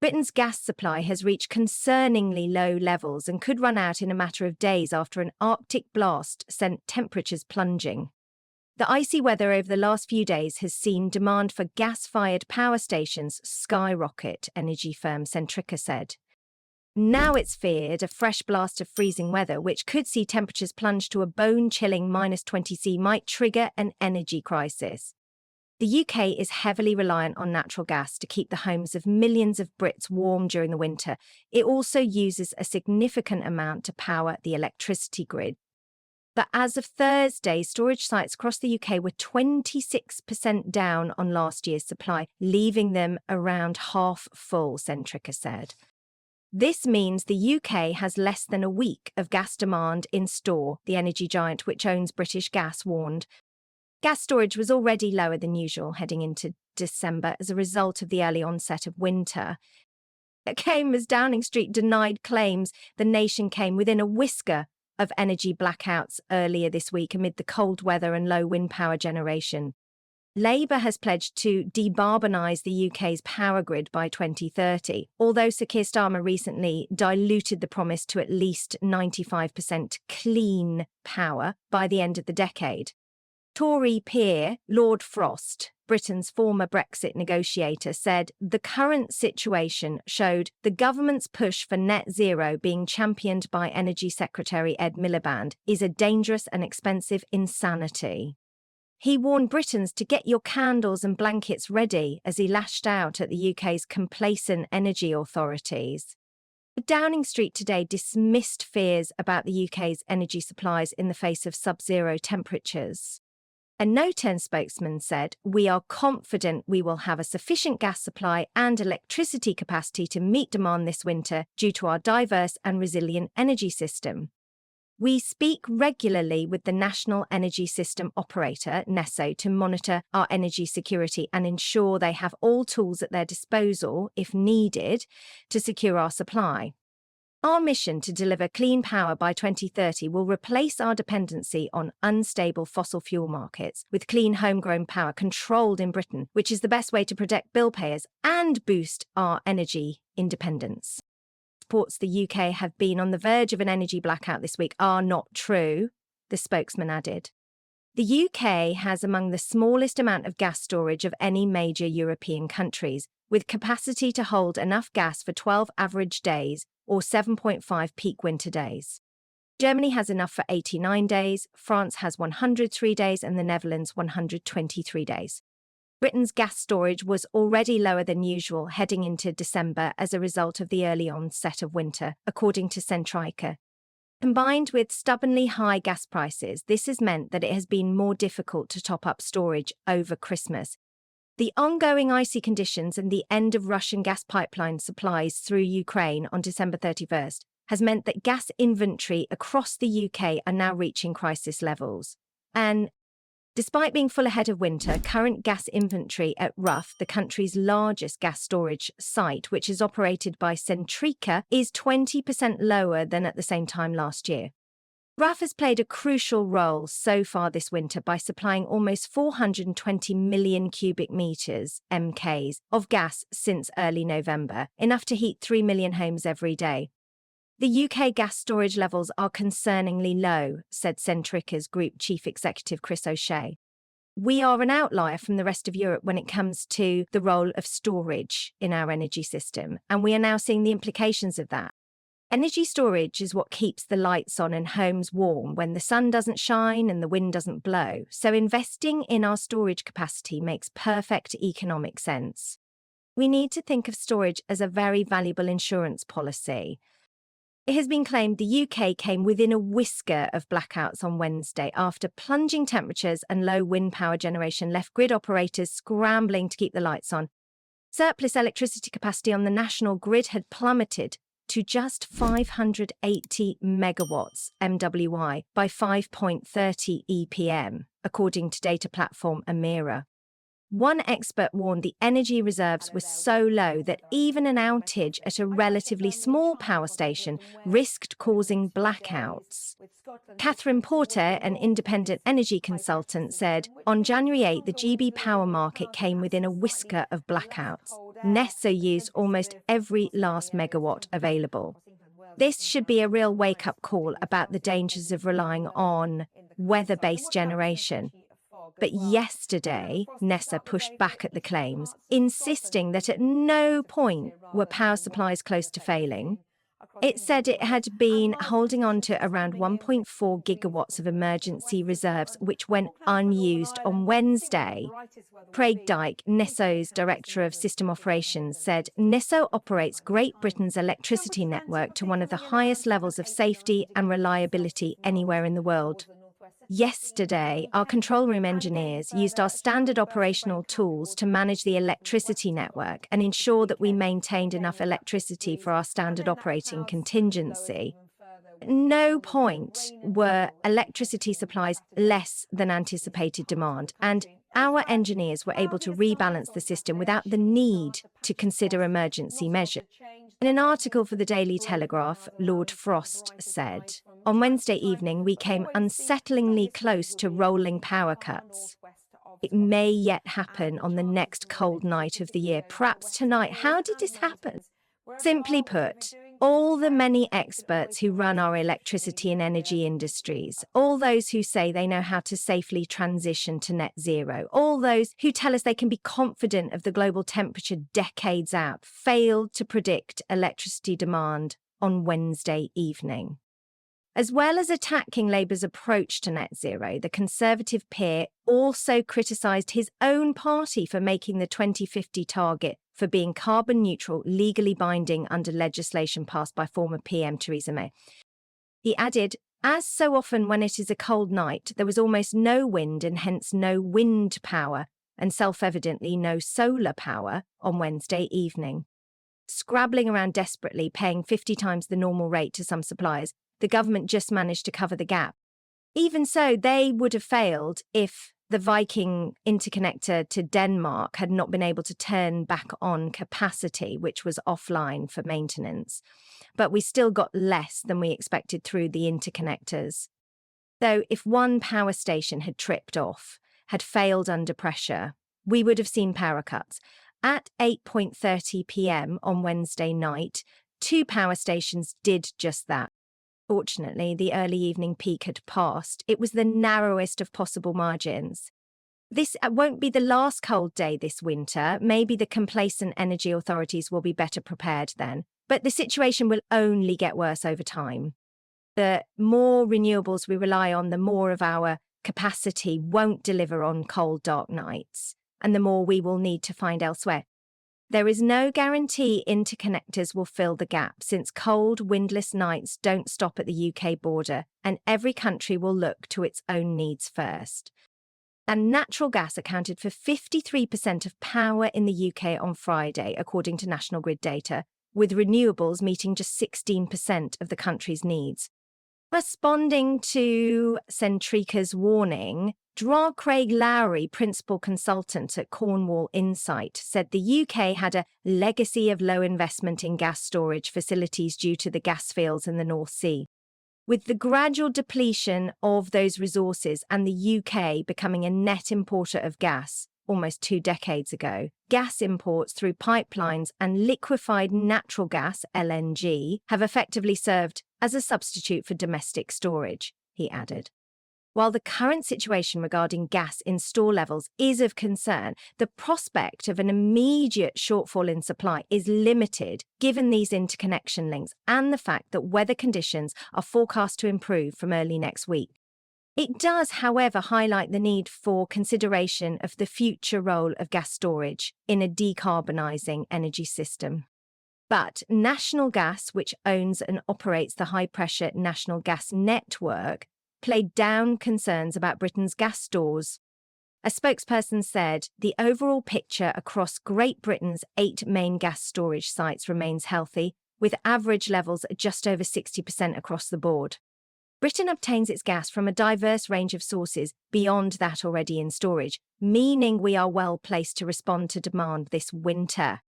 Britain's gas supply has reached concerningly low levels and could run out in a matter of days after an Arctic blast sent temperatures plunging. The icy weather over the last few days has seen demand for gas-fired power stations skyrocket, energy firm Centrica said. Now it's feared a fresh blast of freezing weather, which could see temperatures plunge to a bone-chilling -20°C, might trigger an energy crisis. The UK is heavily reliant on natural gas to keep the homes of millions of Brits warm during the winter. It also uses a significant amount to power the electricity grid. But as of Thursday, storage sites across the UK were 26% down on last year's supply, leaving them around half full, Centrica said. This means the UK has less than a week of gas demand in store, the energy giant which owns British Gas warned. Gas storage was already lower than usual heading into December as a result of the early onset of winter. It came as Downing Street denied claims the nation came within a whisker of energy blackouts earlier this week amid the cold weather and low wind power generation. Labour has pledged to decarbonise the UK's power grid by 2030, although Sir Keir Starmer recently diluted the promise to at least 95% clean power by the end of the decade. Tory peer Lord Frost, Britain's former Brexit negotiator, said the current situation showed the government's push for net zero being championed by Energy Secretary Ed Miliband is a dangerous and expensive insanity. He warned Britons to get your candles and blankets ready as he lashed out at the UK's complacent energy authorities. Downing Street today dismissed fears about the UK's energy supplies in the face of sub-zero temperatures. A No10 spokesman said, "We are confident we will have a sufficient gas supply and electricity capacity to meet demand this winter due to our diverse and resilient energy system. We speak regularly with the National Energy System Operator, NESO, to monitor our energy security and ensure they have all tools at their disposal, if needed, to secure our supply. Our mission to deliver clean power by 2030 will replace our dependency on unstable fossil fuel markets with clean homegrown power controlled in Britain, which is the best way to protect bill payers and boost our energy independence." Reports the UK have been on the verge of an energy blackout this week are not true, the spokesman added. The UK has among the smallest amount of gas storage of any major European countries, with capacity to hold enough gas for 12 average days or 7.5 peak winter days. Germany has enough for 89 days, France has 103 days, and the Netherlands 123 days. Britain's gas storage was already lower than usual heading into December as a result of the early onset of winter, according to Centrica. Combined with stubbornly high gas prices, this has meant that it has been more difficult to top up storage over Christmas. The ongoing icy conditions and the end of Russian gas pipeline supplies through Ukraine on December 31st has meant that gas inventory across the UK are now reaching crisis levels. And despite being full ahead of winter, current gas inventory at Rough, the country's largest gas storage site, which is operated by Centrica, is 20% lower than at the same time last year. Rough has played a crucial role so far this winter by supplying almost 420 million cubic metres, MKs, of gas since early November, enough to heat 3 million homes every day. The UK gas storage levels are concerningly low, said Centrica's Group Chief Executive Chris O'Shea. We are an outlier from the rest of Europe when it comes to the role of storage in our energy system, and we are now seeing the implications of that. Energy storage is what keeps the lights on and homes warm when the sun doesn't shine and the wind doesn't blow, so investing in our storage capacity makes perfect economic sense. We need to think of storage as a very valuable insurance policy. It has been claimed the UK came within a whisker of blackouts on Wednesday after plunging temperatures and low wind power generation left grid operators scrambling to keep the lights on. Surplus electricity capacity on the national grid had plummeted to just 580 megawatts MWI by 5.30 EPM, according to data platform Amira. One expert warned the energy reserves were so low that even an outage at a relatively small power station risked causing blackouts. Catherine Porter, an independent energy consultant, said, "On January 8, the GB power market came within a whisker of blackouts." Nessa used almost every last megawatt available. This should be a real wake-up call about the dangers of relying on weather-based generation. But yesterday, Nessa pushed back at the claims, insisting that at no point were power supplies close to failing. It said it had been holding on to around 1.4 gigawatts of emergency reserves, which went unused on Wednesday. Craig Dyke, NESO's Director of System Operations, said NESO operates Great Britain's electricity network to one of the highest levels of safety and reliability anywhere in the world. Yesterday, our control room engineers used our standard operational tools to manage the electricity network and ensure that we maintained enough electricity for our standard operating contingency. At no point were electricity supplies less than anticipated demand, and our engineers were able to rebalance the system without the need to consider emergency measures. In an article for the Daily Telegraph, Lord Frost said, "On Wednesday evening, we came unsettlingly close to rolling power cuts. It may yet happen on the next cold night of the year, perhaps tonight." How did this happen? Simply put, all the many experts who run our electricity and energy industries, all those who say they know how to safely transition to net zero, all those who tell us they can be confident of the global temperature decades out, failed to predict electricity demand on Wednesday evening. As well as attacking Labour's approach to net zero, the Conservative peer also criticised his own party for making the 2050 target for being carbon neutral legally binding under legislation passed by former PM Theresa May. He added, "As so often when it is a cold night, there was almost no wind and hence no wind power, and self-evidently no solar power on Wednesday evening." Scrabbling around desperately, paying 50 times the normal rate to some suppliers, the government just managed to cover the gap. Even so, they would have failed if the Viking interconnector to Denmark had not been able to turn back on capacity, which was offline for maintenance. But we still got less than we expected through the interconnectors. Though if one power station had tripped off, had failed under pressure, we would have seen power cuts. At 8:30 p.m. on Wednesday night, 2 power stations did just that. Fortunately, the early evening peak had passed. It was the narrowest of possible margins. This won't be the last cold day this winter. Maybe the complacent energy authorities will be better prepared then. But the situation will only get worse over time. The more renewables we rely on, the more of our capacity won't deliver on cold, dark nights, and the more we will need to find elsewhere. There is no guarantee interconnectors will fill the gap, since cold, windless nights don't stop at the UK border, and every country will look to its own needs first. And natural gas accounted for 53% of power in the UK on Friday, according to National Grid data, with renewables meeting just 16% of the country's needs. Responding to Centrica's warning, Craig Lowry, principal consultant at Cornwall Insight, said the UK had a legacy of low investment in gas storage facilities due to the gas fields in the North Sea. With the gradual depletion of those resources and the UK becoming a net importer of gas almost 2 decades ago, gas imports through pipelines and liquefied natural gas, LNG, have effectively served as a substitute for domestic storage, he added. While the current situation regarding gas in store levels is of concern, the prospect of an immediate shortfall in supply is limited given these interconnection links and the fact that weather conditions are forecast to improve from early next week. It does, however, highlight the need for consideration of the future role of gas storage in a decarbonising energy system. But National Gas, which owns and operates the high-pressure National Gas Network, played down concerns about Britain's gas stores. A spokesperson said the overall picture across Great Britain's 8 main gas storage sites remains healthy, with average levels at just over 60% across the board. Britain obtains its gas from a diverse range of sources beyond that already in storage, meaning we are well placed to respond to demand this winter.